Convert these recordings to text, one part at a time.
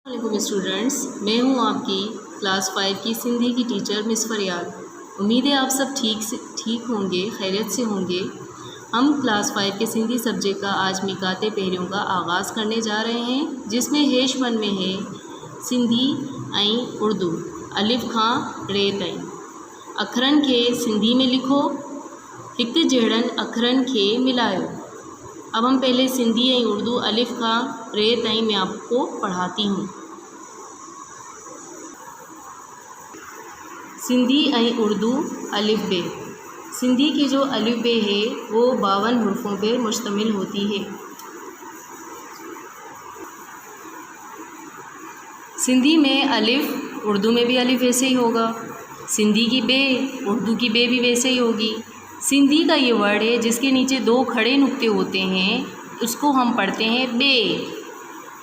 वालेकुम स्टूडेंट्स, मैं हूं आपकी क्लास 5 की सिंधी की टीचर मिस फरियाद। उम्मीद है आप सब ठीक होंगे, खैरियत से होंगे। हम क्लास 5 के सिंधी सब्जेक्ट का आज मिकाते पहिरियों का आगाज़ करने जा रहे हैं, जिसमें हेश वन में है सिंधी ऐं उर्दू अलिफ खां रे ताईं। अखरनि खे सिंधी में लिखो, हिक जहिड़नि अखरनि खे मिलायो। अब हम पहले सिंधी और उर्दू अलिफ खां रे ताईं मैं आपको पढ़ाती हूँ। सिंधी और उर्दू अलिफ बे। सिंधी की जो अलिफ बे है वो 52 हुर्फ़ों पर मुश्तमिल होती है। सिंधी में अलिफ, उर्दू में भी अलिफ वैसे ही होगा। सिंधी की बे, उर्दू की बे भी वैसे ही होगी। सिंधी का ये वर्ड है जिसके नीचे 2 खड़े नुक्ते होते हैं, उसको हम पढ़ते हैं बे।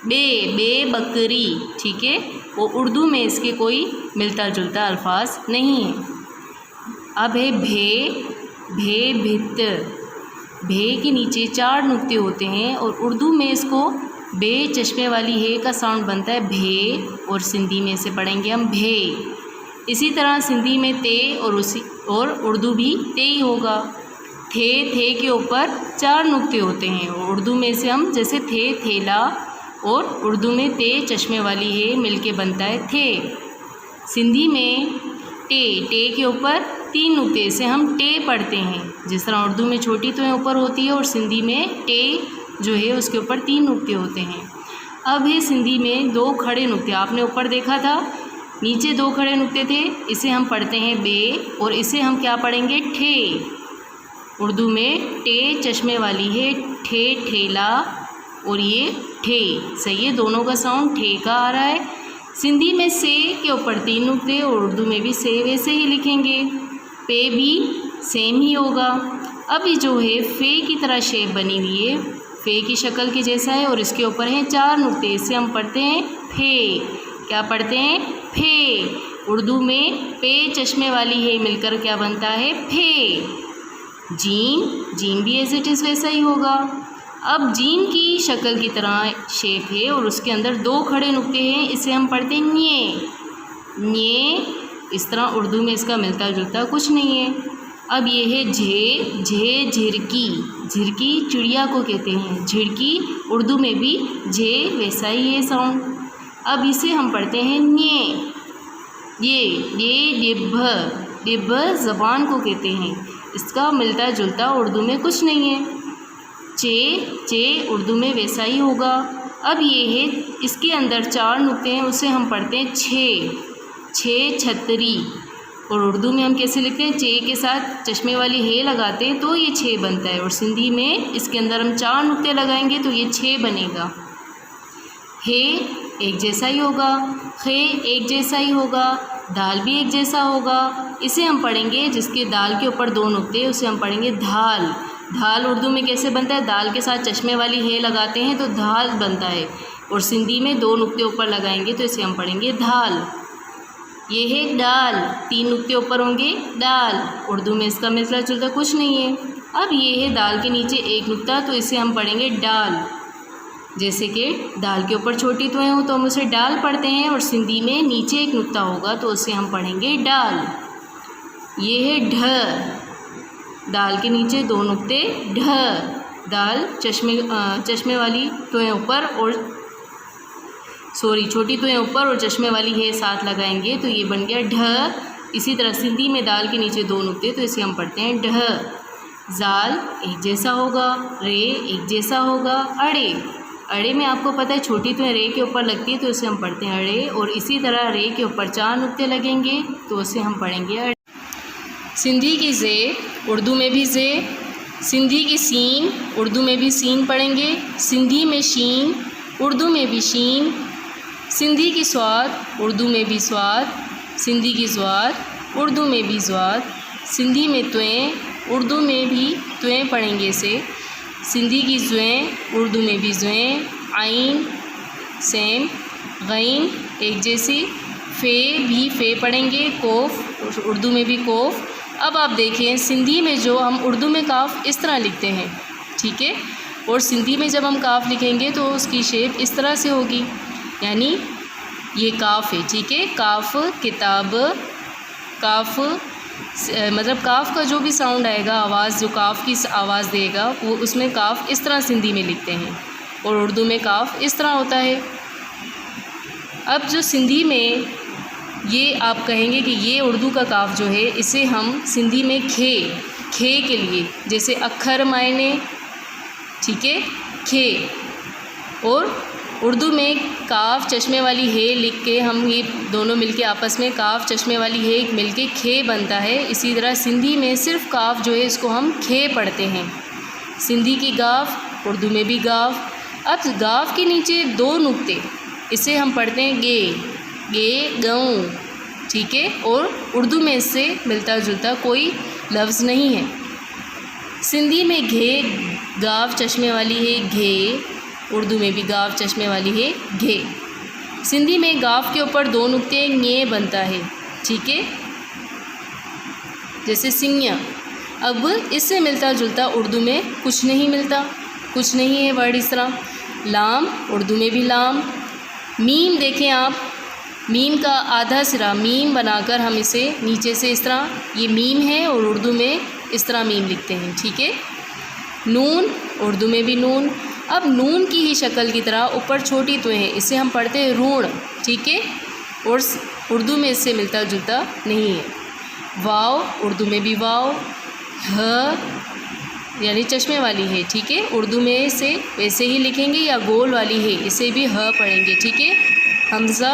बे बे बकरी, ठीक है। वो उर्दू में इसके कोई मिलता जुलता अल्फाज नहीं है। अब है भे, भे भित। भे के नीचे 4 नुक्ते होते हैं और उर्दू में इसको बे चश्मे वाली हे का साउंड बनता है भे, और सिंधी में इसे पढ़ेंगे हम भे। इसी तरह सिंधी में ते और उर्दू भी ते ही होगा। थे के ऊपर 4 नुक्ते होते हैं और उर्दू में से हम जैसे थे थेला, और उर्दू में ते चश्मे वाली है मिलके बनता है थे। सिंधी में टे के ऊपर 3 नुक्ते से हम टे पढ़ते हैं। जिस तरह उर्दू में छोटी तो ऊपर होती है और सिंधी में टे जो है उसके ऊपर 3 नुक्ते होते हैं। अब है सिंधी में 2 खड़े नुक्ते, आपने ऊपर देखा था नीचे 2 खड़े नुक्ते थे, इसे हम पढ़ते हैं बे, और इसे हम क्या पढ़ेंगे ठे। उर्दू में टे चश्मे वाली है ठे ठेला, और ये ठे, सही है, दोनों का साउंड ठे का आ रहा है। सिंधी में से के ऊपर 3 नुक्ते और उर्दू में भी से वैसे ही लिखेंगे, पे भी सेम ही होगा। अब ये जो है फे की तरह शेप बनी हुई है, फे की शक्ल के जैसा है और इसके ऊपर हैं 4 नुक्ते, इससे हम पढ़ते हैं फे। क्या पढ़ते हैं? फे। उर्दू में पे चश्मे वाली है मिलकर क्या बनता है? फे। जीन भी एज इट इज़ वैसा ही होगा। अब जीन की शक्ल की तरह शेप है और उसके अंदर 2 खड़े नुक्ते हैं, इसे हम पढ़ते हैं न्ये। इस तरह उर्दू में इसका मिलता जुलता कुछ नहीं है। अब ये है झे झिरकी। झिरकी चिड़िया को कहते हैं, झिड़की उर्दू में भी झे वैसा ही है साउंड। अब इसे हम पढ़ते हैं न्ये। ये डिब्ब ज़बान को कहते हैं, इसका मिलता जुलता उर्दू में कुछ नहीं है। चे उर्दू में वैसा ही होगा। अब ये है इसके अंदर 4 नुक्ते हैं, उसे हम पढ़ते हैं छे छतरी, और उर्दू में हम कैसे लिखते हैं? चे के साथ चश्मे वाली हे लगाते हैं तो ये छे बनता है, और सिंधी में इसके अंदर हम 4 नुक्ते लगाएंगे तो ये छे बनेगा। हे एक जैसा ही होगा, खे एक जैसा ही होगा, दाल भी एक जैसा होगा। इसे हम पढ़ेंगे जिसके दाल के ऊपर 2 नुक्ते, उसे हम पढ़ेंगे धाल। धाल उर्दू में कैसे बनता है? दाल के साथ चश्मे वाली हे लगाते हैं तो धाल बनता है, और सिंधी में 2 नुक्ते ऊपर लगाएंगे तो इसे हम पढ़ेंगे धाल। ये है डाल, 3 नुक्ते ऊपर होंगे डाल, उर्दू में इसका मिलता जुलता कुछ नहीं है। अब ये है दाल के नीचे 1 नुक्ता, तो इसे हम पढ़ेंगे डाल। जैसे कि दाल के ऊपर छोटी तो हो तो हम उसे डाल पढ़ते हैं, और सिंधी में नीचे 1 नुक्ता होगा तो उसे हम पढ़ेंगे डाल। ये है ढ, दाल के नीचे 2 नुक्ते ढ, दाल चश्मे वाली तो ऊपर और छोटी तो ऊपर और चश्मे वाली है साथ लगाएंगे तो ये बन गया ढ। इसी तरह सिंधी में दाल के नीचे 2 नुक्ते तो इसे हम पढ़ते हैं ढ। जाल एक जैसा होगा, रे एक जैसा होगा, अड़े में आपको पता है छोटी तो रे के ऊपर लगती है तो इसे हम पढ़ते हैं अड़े, और इसी तरह रे के ऊपर 4 नुक्ते लगेंगे तो उसे हम पढ़ेंगे अड़े। सिंधी की जे, उर्दू में भी जे। सिंधी की सीन, उर्दू में भी सीन पढ़ेंगे। सिंधी में शीन, उर्दू में भी शीन। सिंधी की स्वाद, उर्दू में भी स्वाद। सिंधी की ज़्वाद, उर्दू में भी ज़्वाद। सिंधी में त्वें, उर्दू में भी त्वें पढ़ेंगे इसे। सिंधी की ज़्वें, उर्दू में भी ज़्वें। आइन सेम, गैन एक जैसी। फ़े भी फ़े पढ़ेंगे। कोफ, उर्दू में भी कोफ। अब आप देखें सिंधी में जो हम उर्दू में काफ इस तरह लिखते हैं, ठीक है, और सिंधी में जब हम काफ लिखेंगे तो उसकी शेप इस तरह से होगी, यानी ये काफ है, ठीक है। काफ किताब, काफ मतलब काफ का जो भी साउंड आएगा, आवाज़ जो काफ की आवाज़ देगा वो उसमें काफ इस तरह सिंधी में लिखते हैं और उर्दू में काफ इस तरह होता है। अब जो सिंधी में ये आप कहेंगे कि ये उर्दू का काफ जो है इसे हम सिंधी में खे के लिए, जैसे अक्षर मायने, ठीक है, खे। और उर्दू में काफ चश्मे वाली हे लिख के हम ये दोनों मिलके आपस में काफ चश्मे वाली हे मिलके खे बनता है। इसी तरह सिंधी में सिर्फ काफ जो है इसको हम खे पढ़ते हैं। सिंधी की गाफ, उर्दू में भी गाफ। अब गाफ के नीचे 2 नुक्ते, इसे हम पढ़ते हैं गे गऊँ, ठीक है। और उर्दू में इससे मिलता जुलता कोई लफ्ज़ नहीं है। सिंधी में घे गाफ चश्मे वाली है घे, उर्दू में भी गाफ चश्मे वाली है घे। सिंधी में गाफ के ऊपर 2 नुक्ते ङे बनता है, ठीक है, जैसे सिंगिया। अब इससे मिलता जुलता उर्दू में कुछ नहीं मिलता, कुछ नहीं है वर्ड इस तरह। लाम, उर्दू में भी लाम। मीम देखें आप, मीम का आधा सिरा मीम बनाकर हम इसे नीचे से इस तरह, ये मीम है और उर्दू में इस तरह मीम लिखते हैं, ठीक है। नून, उर्दू में भी नून। अब नून की ही शक्ल की तरह ऊपर छोटी तो है, इसे हम पढ़ते हैं ऋण, ठीक है, और उर्दू में इससे मिलता जुलता नहीं है। वाव, उर्दू में भी वाव। ह यानी चश्मे वाली है, ठीक है, उर्दू में इसे वैसे ही लिखेंगे, या गोल वाली है इसे भी ह पढ़ेंगे, ठीक है। हमज़ा,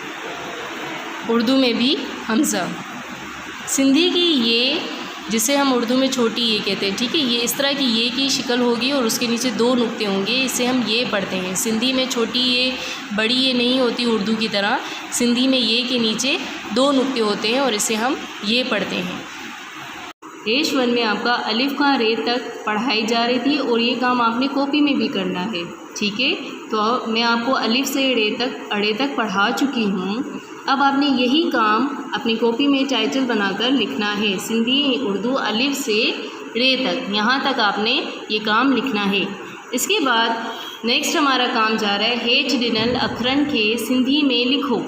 उर्दू में भी हमज़ा। सिंधी की ये, जिसे हम उर्दू में छोटी ये कहते हैं, ठीक है, ये इस तरह की ये की शक्ल होगी और उसके नीचे 2 नुक्ते होंगे, इसे हम ये पढ़ते हैं। सिंधी में छोटी ये, बड़ी ये नहीं होती उर्दू की तरह। सिंधी में ये के नीचे 2 नुक्ते होते हैं और इसे हम ये पढ़ते हैं। पेज 1 में आपका अलिफ का रे तक पढ़ाई जा रही थी और ये काम आपने कॉपी में भी करना है, ठीक है। तो मैं आपको अलिफ से अड़े तक पढ़ा चुकी हूँ। अब आपने यही काम अपनी कॉपी में टाइटल बनाकर लिखना है। सिंधी उर्दू अलिफ से रे तक, यहाँ तक आपने ये काम लिखना है। इसके बाद नेक्स्ट हमारा काम जा रहा है हेच डिनल अखरन के सिंधी में लिखो।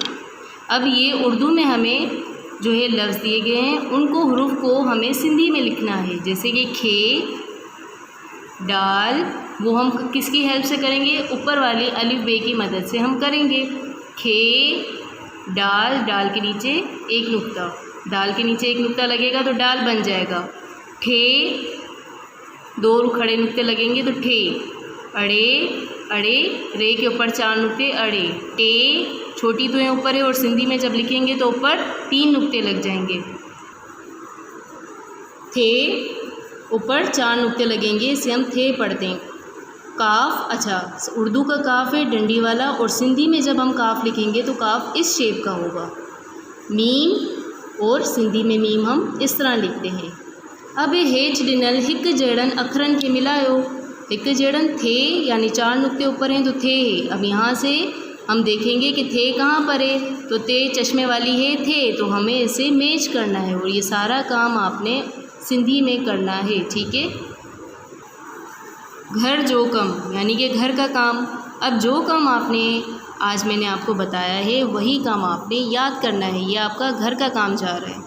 अब ये उर्दू में हमें जो है लफ्ज़ दिए गए हैं, उनको हरूफ को हमें सिंधी में लिखना है। जैसे कि खे, डाल, वो हम किसकी हेल्प से करेंगे? ऊपर वाली अलिफ बे की मदद से हम करेंगे। खे, डाल, डाल के नीचे 1 नुक्ता, डाल के नीचे 1 नुक्ता लगेगा तो डाल बन जाएगा। ठे, 2 खड़े नुक्ते लगेंगे तो ठे। अड़े, अड़े, रे के ऊपर 4 नुक्ते अड़े। टे, छोटी तो है ऊपर है और सिंधी में जब लिखेंगे तो ऊपर 3 नुक्ते लग जाएंगे। थे, ऊपर 4 नुक्ते लगेंगे, इसे हम थे पढ़ते हैं। काफ, अच्छा उर्दू का काफ है डंडी वाला, और सिंधी में जब हम काफ लिखेंगे तो काफ इस शेप का होगा। मीम, और सिंधी में मीम हम इस तरह लिखते हैं। अब हेठ डिनल हिक जड़न अखरन के मिलायो। हिक जड़न थे यानी 4 नुक्ते ऊपर हैं तो थे है। अब यहाँ से हम देखेंगे कि थे कहाँ पर है, तो ते चश्मे वाली है थे, तो हमें इसे मैच करना है और ये सारा काम आपने सिंधी में करना है, ठीक है। घर जो कम यानी कि घर का काम। अब जो काम आपने आज मैंने आपको बताया है वही काम आपने याद करना है, ये आपका घर का काम जा रहा है।